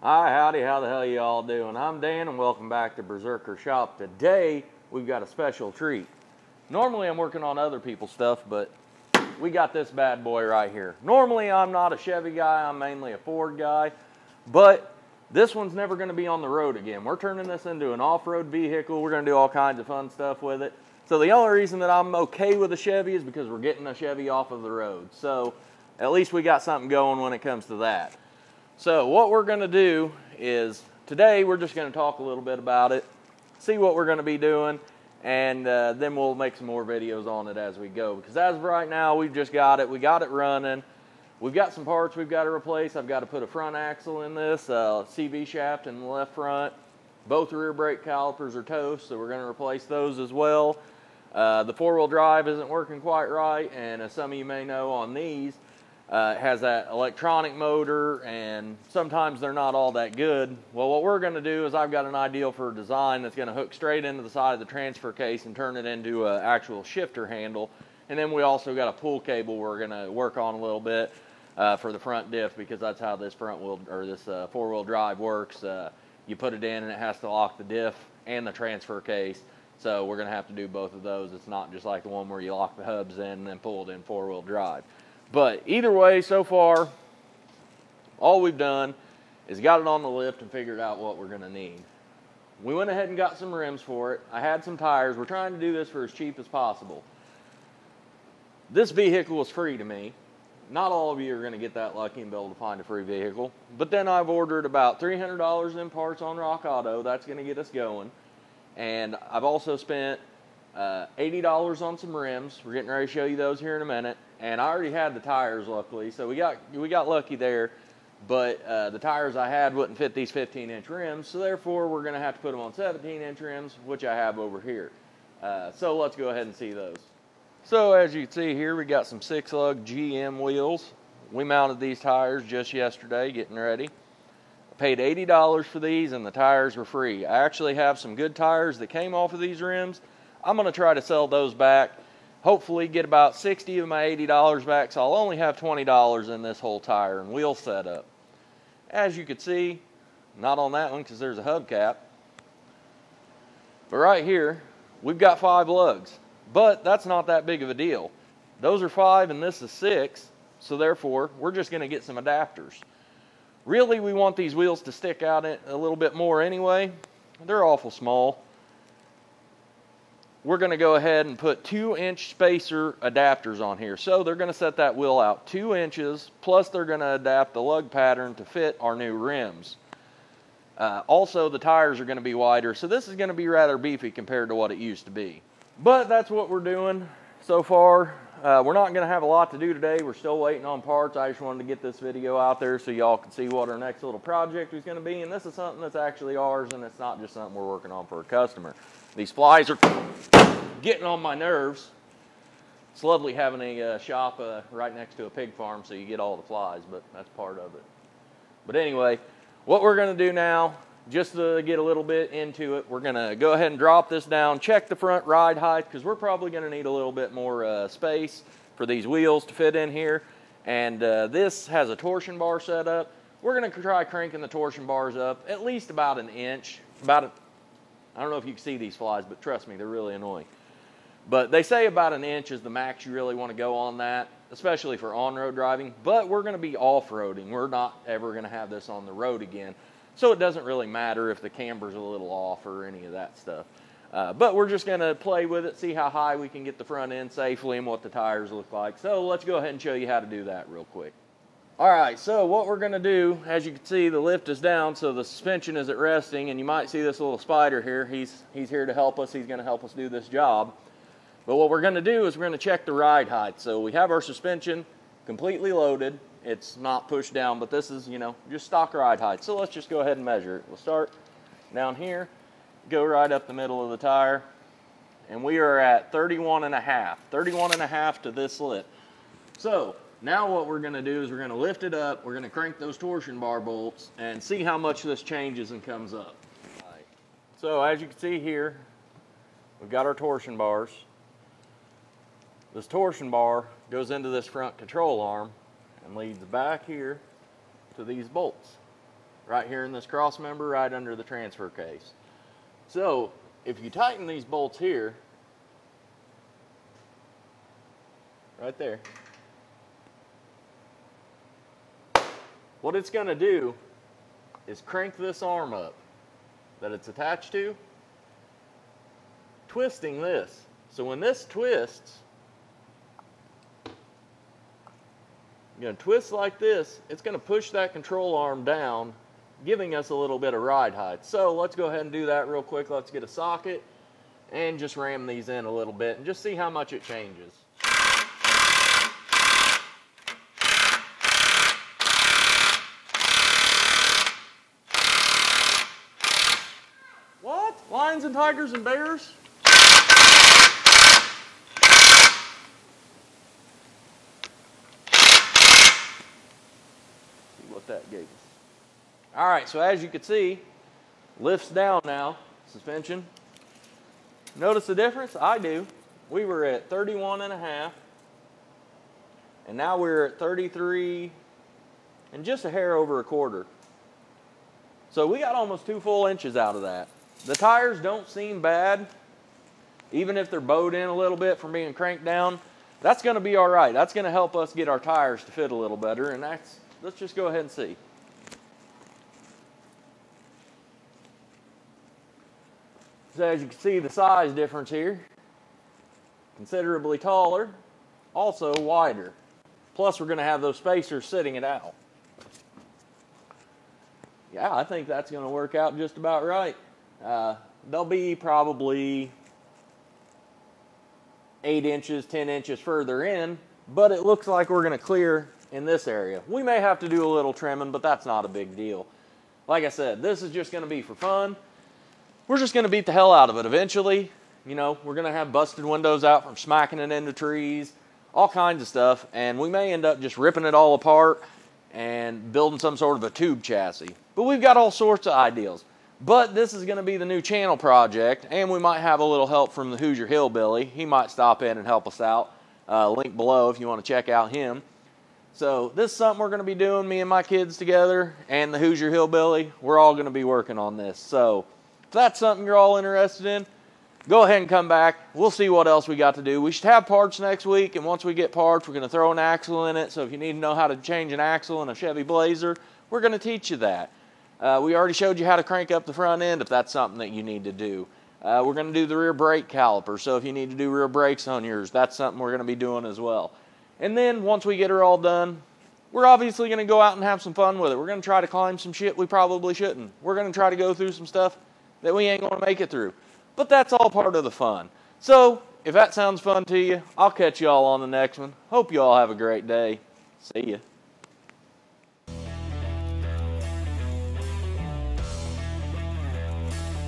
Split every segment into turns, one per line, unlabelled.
Hi, howdy, how the hell you all doing? I'm Dan and welcome back to Berserker Shop. Today, we've got a special treat. Normally I'm working on other people's stuff, but we got this bad boy right here. Normally I'm not a Chevy guy, I'm mainly a Ford guy, but this one's never gonna be on the road again. We're turning this into an off-road vehicle. We're gonna do all kinds of fun stuff with it. So the only reason that I'm okay with a Chevy is because we're getting a Chevy off of the road. So at least we got something going when it comes to that. So what we're going to do is, today we're just going to talk a little bit about it, see what we're going to be doing, and then we'll make some more videos on it as we go. Because as of right now, we've just got it. We got it running. We've got some parts we've got to replace. I've got to put a front axle in this, CV shaft in the left front. Both rear brake calipers are toast, so we're going to replace those as well. The four-wheel drive isn't working quite right, and as some of you may know on these, it has that electronic motor, and sometimes they're not all that good. Well, what we're going to do is I've got an idea for a design that's going to hook straight into the side of the transfer case and turn it into an actual shifter handle. And then we also got a pull cable we're going to work on a little bit for the front diff, because that's how this four-wheel drive works. You put it in and it has to lock the diff and the transfer case. So we're going to have to do both of those. It's not just like the one where you lock the hubs in and then pull it in four-wheel drive. But either way, so far, all we've done is got it on the lift and figured out what we're going to need. We went ahead and got some rims for it. I had some tires. We're trying to do this for as cheap as possible. This vehicle was free to me. Not all of you are going to get that lucky and be able to find a free vehicle. But then I've ordered about $300 in parts on Rock Auto. That's going to get us going. And I've also spent $80 on some rims. We're getting ready to show you those here in a minute. And I already had the tires, luckily, so we got lucky there. But the tires I had wouldn't fit these 15-inch rims, so therefore we're going to have to put them on 17-inch rims, which I have over here. So let's go ahead and see those. So as you can see here, we got some 6-lug GM wheels. We mounted these tires just yesterday, getting ready. I paid $80 for these, and the tires were free. I actually have some good tires that came off of these rims. I'm going to try to sell those back. Hopefully get about $60 of my $80 back, so I'll only have $20 in this whole tire and wheel setup. As you can see, not on that one because there's a hubcap, but right here, we've got 5 lugs, but that's not that big of a deal. Those are 5 and this is 6, so therefore, we're just going to get some adapters. Really, we want these wheels to stick out a little bit more anyway. They're awful small. We're going to go ahead and put 2-inch spacer adapters on here. So they're going to set that wheel out 2 inches, plus they're going to adapt the lug pattern to fit our new rims. Also, the tires are going to be wider, so this is going to be rather beefy compared to what it used to be. But that's what we're doing so far. We're not going to have a lot to do today. We're still waiting on parts. I just wanted to get this video out there so y'all can see what our next little project is going to be. And this is something that's actually ours, and it's not just something we're working on for a customer. These flies are getting on my nerves. It's lovely having a shop right next to a pig farm, so you get all the flies, but that's part of it. But anyway, what we're going to do now, just to get a little bit into it, we're going to go ahead and drop this down, check the front ride height, because we're probably going to need a little bit more space for these wheels to fit in here. And this has a torsion bar set up. We're going to try cranking the torsion bars up at least about an inch. I don't know if you can see these flies, but trust me, they're really annoying. But they say about an inch is the max you really want to go on that, especially for on-road driving. But we're going to be off-roading. We're not ever going to have this on the road again. So it doesn't really matter if the camber's a little off or any of that stuff. But we're just going to play with it, see how high we can get the front end safely and what the tires look like. So let's go ahead and show you how to do that real quick. All right, so what we're going to do, as you can see, the lift is down, so the suspension is at resting, and you might see this little spider here. He's here to help us. He's going to help us do this job. But what we're going to do is we're going to check the ride height. So we have our suspension completely loaded. It's not pushed down, but this is, just stock ride height. So let's just go ahead and measure it. We'll start down here, go right up the middle of the tire, and we are at 31.5 to this lip. So now what we're going to do is we're going to lift it up, we're going to crank those torsion bar bolts, and see how much this changes and comes up. All right. So as you can see here, we've got our torsion bars. This torsion bar goes into this front control arm and leads back here to these bolts. right here in this cross member, right under the transfer case. So if you tighten these bolts here, right there, what it's going to do is crank this arm up that it's attached to, twisting this. So when this twists, you're going to twist like this, it's going to push that control arm down, giving us a little bit of ride height. So let's go ahead and do that real quick. Let's get a socket and just ram these in a little bit and just see how much it changes. What? Lions and tigers and bears? See what that gave us. All right, so as you can see, lifts down now, suspension. Notice the difference? I do. We were at 31.5, and now we're at 33 and just a hair over a quarter. So we got almost 2 full inches out of that. The tires don't seem bad, even if they're bowed in a little bit from being cranked down. That's going to be all right. That's going to help us get our tires to fit a little better, and let's just go ahead and see. So as you can see, the size difference here, considerably taller, also wider. Plus we're going to have those spacers sitting it out. Yeah, I think that's going to work out just about right. They'll be probably 8 inches, 10 inches further in, but it looks like we're going to clear in this area. We may have to do a little trimming, but that's not a big deal. Like I said, this is just going to be for fun. We're just going to beat the hell out of it eventually. You know, we're going to have busted windows out from smacking it into trees, all kinds of stuff, and we may end up just ripping it all apart and building some sort of a tube chassis. But we've got all sorts of ideas. But this is going to be the new channel project, and we might have a little help from the Hoosier Hillbilly. He might stop in and help us out. Link below if you want to check out him. So this is something we're going to be doing, me and my kids together, and the Hoosier Hillbilly. We're all going to be working on this. So if that's something you're all interested in, go ahead and come back. We'll see what else we got to do. We should have parts next week, and once we get parts, we're going to throw an axle in it. So if you need to know how to change an axle in a Chevy Blazer, we're going to teach you that. We already showed you how to crank up the front end if that's something that you need to do. We're going to do the rear brake caliper, so if you need to do rear brakes on yours, that's something we're going to be doing as well. And then once we get her all done, we're obviously going to go out and have some fun with it. We're going to try to climb some shit we probably shouldn't. We're going to try to go through some stuff that we ain't going to make it through. But that's all part of the fun. So if that sounds fun to you, I'll catch you all on the next one. Hope you all have a great day. See ya.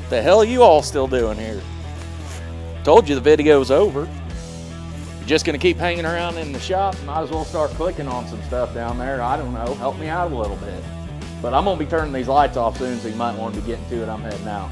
The hell are you all still doing here? Told you the video's over. You're just gonna keep hanging around in the shop? Might as well start clicking on some stuff down there. I don't know, help me out a little bit. But I'm gonna be turning these lights off soon, so you might want to be getting to it. I'm heading out.